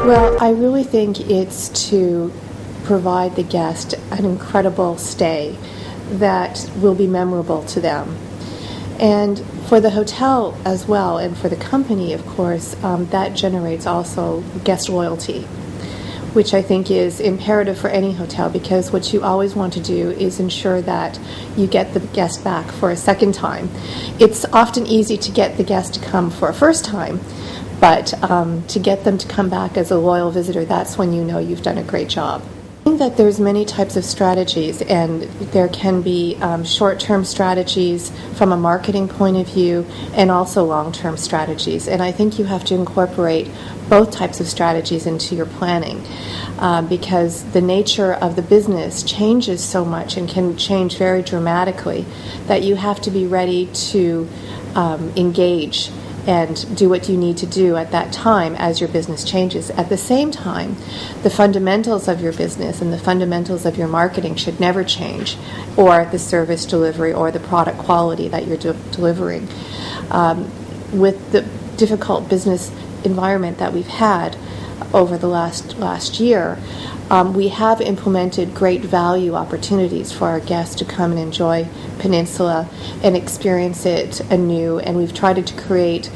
Well, I really think it's to provide the guest an incredible stay that will be memorable to them. And for the hotel as well, and for the company, of course, that generates also guest loyalty, which I think is imperative for any hotel, because what you always want to do is ensure that you get the guest back for a second time. It's often easy to get the guest to come for a first time, but to get them to come back as a loyal visitor, that's when you know you've done a great job. I think that there's many types of strategies, and there can be short-term strategies from a marketing point of view and also long-term strategies. And I think you have to incorporate both types of strategies into your planning because the nature of the business changes so much and can change very dramatically that you have to be ready to engage and do what you need to do at that time as your business changes. At the same time, the fundamentals of your business and the fundamentals of your marketing should never change, or the service delivery or the product quality that you're delivering. With the difficult business environment that we've had over the last year, we have implemented great value opportunities for our guests to come and enjoy Peninsula and experience it anew. And we've tried to create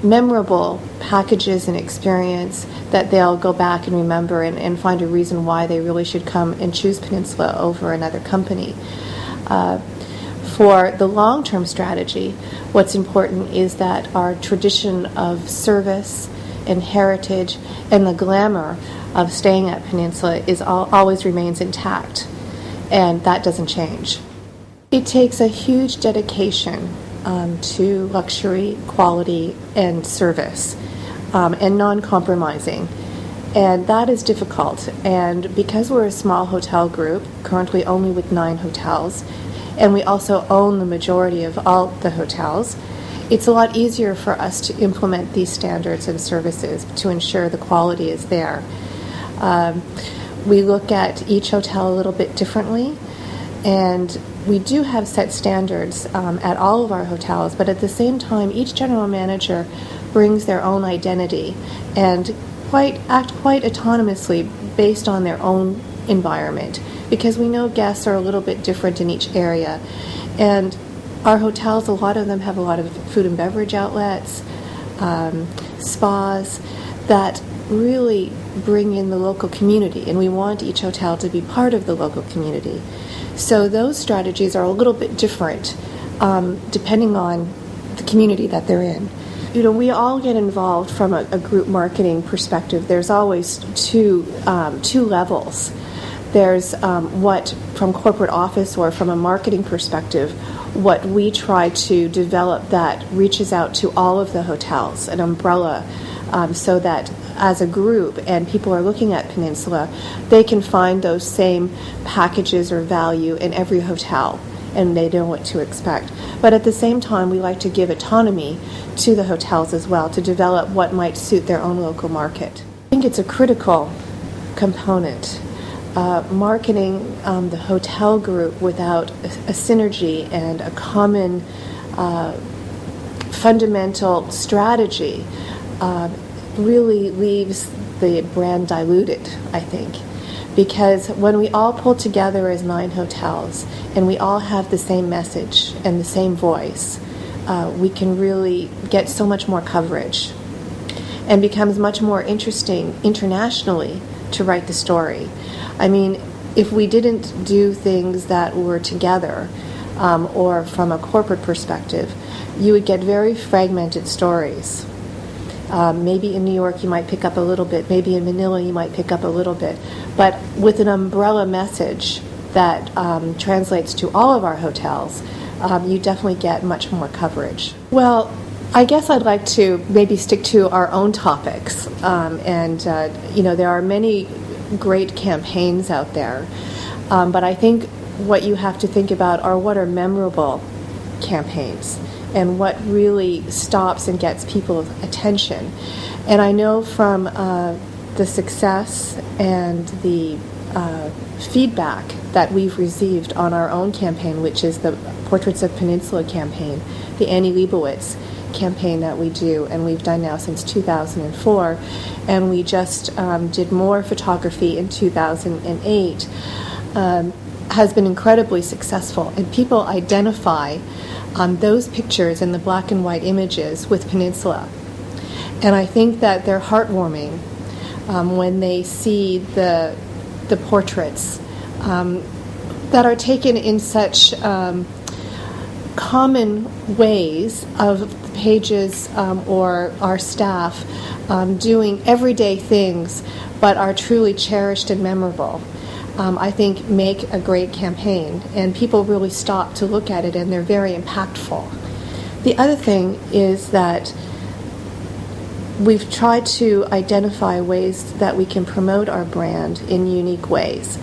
memorable packages and experience that they'll go back and remember and find a reason why they really should come and choose Peninsula over another company. For the long-term strategy, what's important is that our tradition of service and heritage and the glamour of staying at Peninsula always remains intact, and that doesn't change. It takes a huge dedication to luxury, quality, and service, and non-compromising, and that is difficult. And because we're a small hotel group, currently only with 9 hotels, and we also own the majority of all the hotels, it's a lot easier for us to implement these standards and services to ensure the quality is there. We look at each hotel a little bit differently, and we do have set standards at all of our hotels, but at the same time, each general manager brings their own identity and act quite autonomously based on their own environment, because we know guests are a little bit different in each area. And our hotels, a lot of them have a lot of food and beverage outlets, spas that really bring in the local community, and we want each hotel to be part of the local community. So those strategies are a little bit different depending on the community that they're in. You know, we all get involved from a group marketing perspective. There's always two levels. There's what, from corporate office or from a marketing perspective, what we try to develop that reaches out to all of the hotels, an umbrella, so that as a group and people are looking at Peninsula, they can find those same packages or value in every hotel, and they know what to expect. But at the same time, we like to give autonomy to the hotels as well to develop what might suit their own local market. I think it's a critical component. Marketing the hotel group without a synergy and a common fundamental strategy really leaves the brand diluted, I think. Because when we all pull together as 9 hotels and we all have the same message and the same voice, we can really get so much more coverage and becomes much more interesting internationally to write the story. I mean, if we didn't do things that were together or from a corporate perspective, you would get very fragmented stories. Maybe in New York you might pick up a little bit, maybe in Manila you might pick up a little bit, but with an umbrella message that translates to all of our hotels, you definitely get much more coverage. Well, I guess I'd like to maybe stick to our own topics, and there are many great campaigns out there, but I think what you have to think about are what are memorable campaigns and what really stops and gets people's attention. And I know from the success and the feedback that we've received on our own campaign, which is the Portraits of Peninsula campaign, the Annie Leibovitz campaign that we do, and we've done now since 2004, and we just did more photography in 2008, has been incredibly successful, and people identify those pictures and the black and white images with Peninsula. And I think that they're heartwarming when they see the portraits that are taken in such common ways of the pages or our staff doing everyday things but are truly cherished and memorable. I think make a great campaign, and people really stop to look at it, and they're very impactful. The other thing is that we've tried to identify ways that we can promote our brand in unique ways.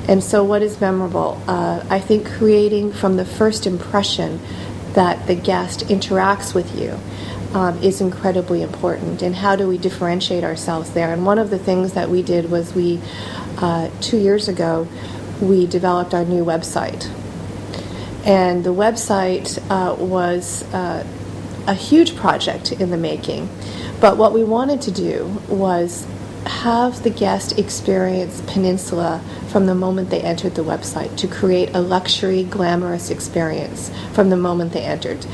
And so what is memorable? I think creating from the first impression that the guest interacts with you is incredibly important. And how do we differentiate ourselves there? And one of the things that we did was 2 years ago, we developed our new website. And the website was a huge project in the making. But what we wanted to do was have the guest experience Peninsula from the moment they entered the website, to create a luxury, glamorous experience from the moment they entered.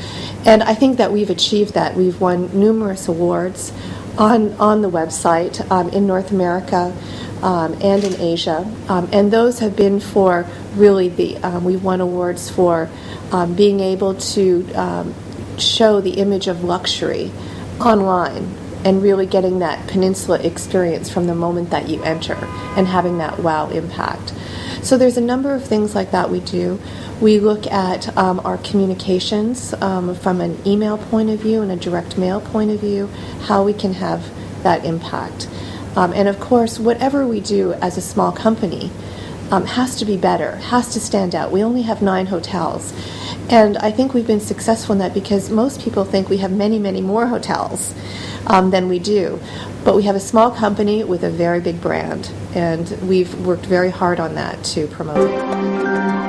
And I think that we've achieved that. We've won numerous awards on the website in North America and in Asia. And those have been for really we've won awards for being able to show the image of luxury online, and really getting that Peninsula experience from the moment that you enter and having that wow impact. So there's a number of things like that we do. We look at our communications from an email point of view and a direct mail point of view, how we can have that impact. And of course, whatever we do as a small company has to be better, has to stand out. We only have 9 hotels. And I think we've been successful in that because most people think we have many, many more hotels than we do. But we have a small company with a very big brand, and we've worked very hard on that to promote it.